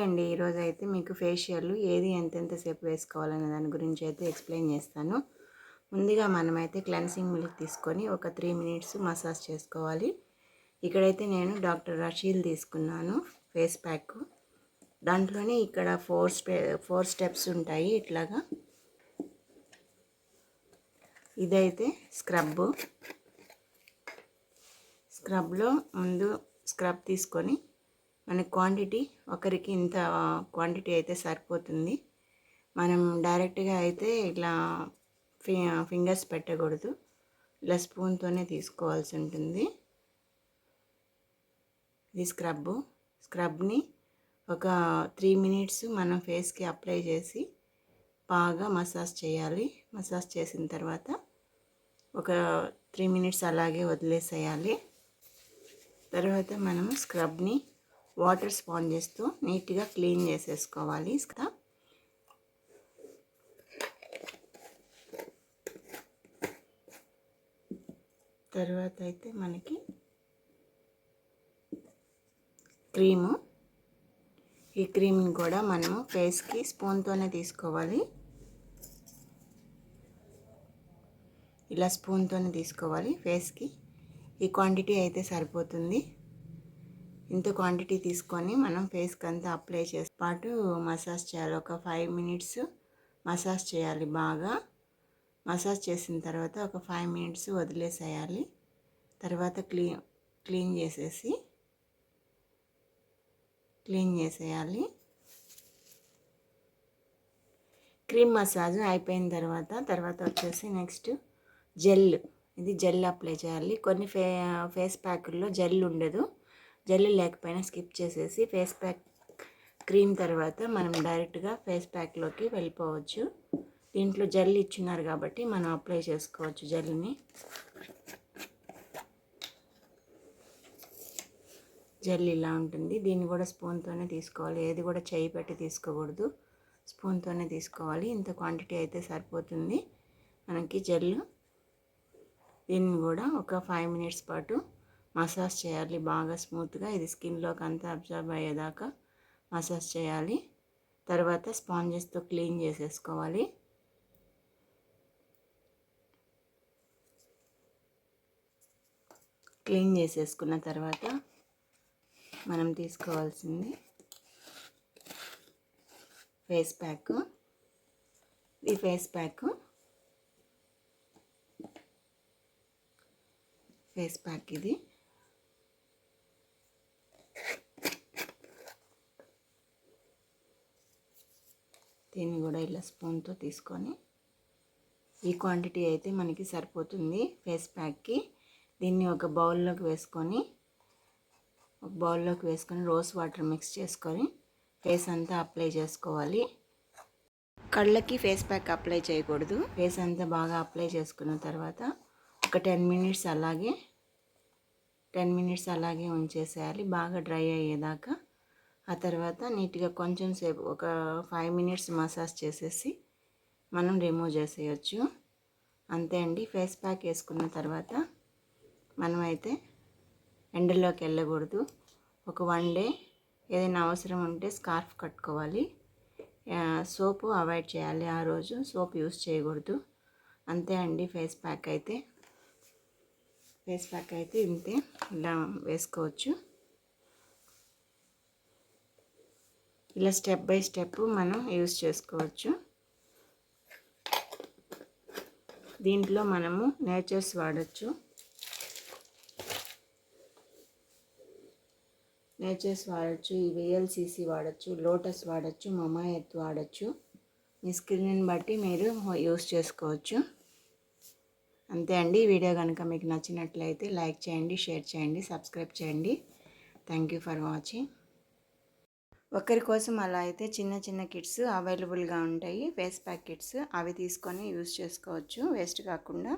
అండి ఈరోజు అయితే మీకు ఫేషియల్ ఏది ఎంతెంతసేపు వేసుకోవాలనే దాని గురించి అయితే ఎక్స్ప్లెయిన్ చేస్తాను. ముందుగా మనమైతే క్లెన్సింగ్ మిల్క్ తీసుకొని ఒక 3 మినిట్స్ మసాజ్ చేసుకోవాలి. ఇక్కడైతే నేను డాక్టర్ రషీల్ తీసుకున్నాను ఫేస్ ప్యాక్. దాంట్లోనే ఇక్కడ 4 స్టెప్స్ ఉంటాయి ఇట్లాగా. ఇదైతే స్క్రబ్లో ముందు స్క్రబ్ తీసుకొని మన క్వాంటిటీ ఒకరికి ఇంత క్వాంటిటీ అయితే సరిపోతుంది. మనం డైరెక్ట్గా అయితే ఇలా ఫింగర్స్ పెట్టకూడదు, ఇలా స్పూన్తోనే తీసుకోవాల్సి ఉంటుంది. ఇది స్క్రబ్ని ఒక 3 మినిట్స్ మనం ఫేస్కి అప్లై చేసి బాగా మసాజ్ చేయాలి. మసాజ్ చేసిన తర్వాత ఒక 3 మినిట్స్ అలాగే వదిలేసేయాలి. తర్వాత మనం స్క్రబ్ని వాటర్ స్పాంజెస్తో నీట్గా క్లీన్ చేసేసుకోవాలి. తర్వాత అయితే మనకి ఈ క్రీమ్ని కూడా మనము ఫేస్కి స్పూన్తోనే తీసుకోవాలి. ఇలా స్పూన్తోనే తీసుకోవాలి. ఫేస్కి ఈ క్వాంటిటీ అయితే సరిపోతుంది. ఇంత క్వాంటిటీ తీసుకొని మనం ఫేస్కి అంతా అప్లై చేసి పాటు మసాజ్ చేయాలి. ఒక 5 మినిట్స్ మసాజ్ చేయాలి. బాగా మసాజ్ చేసిన తర్వాత ఒక 5 మినిట్స్ వదిలేసేయాలి. తర్వాత క్లీన్ చేసేయాలి. క్రీమ్ మసాజ్ అయిపోయిన తర్వాత వచ్చేసి నెక్స్ట్ ఇది జెల్ అప్లై చేయాలి. కొన్ని ఫేస్ ప్యాకుల్లో జెల్ ఉండదు. జెల్ లేకపోయినా స్కిప్ చేసేసి ఫేస్ ప్యాక్ క్రీమ్ తర్వాత మనం డైరెక్ట్గా ఫేస్ ప్యాక్లోకి వెళ్ళిపోవచ్చు. దీంట్లో జెల్ ఇచ్చినారు కాబట్టి మనం అప్లై చేసుకోవచ్చు. జెల్ ఇలా ఉంటుంది. దీన్ని కూడా స్పూన్తోనే తీసుకోవాలి. ఏది కూడా చేయి పెట్టి తీసుకోకూడదు, స్పూన్తోనే తీసుకోవాలి. ఇంత క్వాంటిటీ అయితే సరిపోతుంది మనకి జెల్. దీన్ని కూడా ఒక 5 మినిట్స్ పాటు మసాజ్ చేయాలి బాగా స్మూత్గా. ఇది స్కిన్లోకి అంతా అబ్జర్వ్ అయ్యేదాకా మసాజ్ చేయాలి. తర్వాత స్పాంజెస్తో క్లీన్ చేసేసుకోవాలి. క్లీన్ చేసేసుకున్న తర్వాత మనం తీసుకోవాల్సింది ఫేస్ ప్యాక్. ఈ ఫేస్ ప్యాక్ ఇది దీన్ని కూడా ఇలా స్పూన్తో తీసుకొని ఈ క్వాంటిటీ అయితే మనకి సరిపోతుంది ఫేస్ ప్యాక్కి. దీన్ని ఒక బౌల్లోకి వేసుకొని రోజ్ వాటర్ మిక్స్ చేసుకొని ఫేస్ అంతా అప్లై చేసుకోవాలి. కళ్ళకి ఫేస్ ప్యాక్ అప్లై చేయకూడదు. ఫేస్ అంతా బాగా అప్లై చేసుకున్న తర్వాత ఒక 10 మినిట్స్ అలాగే ఉంచేసేయాలి బాగా డ్రై అయ్యేదాకా. ఆ తర్వాత నీట్గా కొంచెం సేపు ఒక 5 మినిట్స్ మసాజ్ చేసేసి మనం రిమూవ్ చేసేయచ్చు. అంతే అండి. ఫేస్ ప్యాక్ వేసుకున్న తర్వాత మనమైతే ఎండలోకి వెళ్ళకూడదు. ఒక 1 డే ఏదైనా అవసరం ఉంటే స్కార్ఫ్ కట్టుకోవాలి. సోపు అవాయిడ్ చేయాలి. ఆ రోజు సోప్ యూస్ చేయకూడదు. అంతే అండి. ఫేస్ ప్యాక్ అయితే ఇంతే, ఇలా వేసుకోవచ్చు. ఇలా స్టెప్ బై స్టెప్ మనం యూస్ చేసుకోవచ్చు. దీంట్లో మనము నేచర్స్ వాడచ్చు, ఈ VLCC వాడచ్చు, లోటస్ వాడచ్చు, మమా ఎర్త్ వాడచ్చు. మీ స్కిన్ని బట్టి మీరు యూస్ చేసుకోవచ్చు. అంతే అండి. ఈ వీడియో కనుక మీకు నచ్చినట్లయితే లైక్ చేయండి, షేర్ చేయండి, సబ్స్క్రైబ్ చేయండి. Thank you for watching. ఒకరి కోసం అలా అయితే చిన్న కిట్స్ అవైలబుల్గా ఉంటాయి, ఫేస్ ప్యాక్ కిట్స్. అవి తీసుకొని యూస్ చేసుకోవచ్చు వేస్ట్ కాకుండా.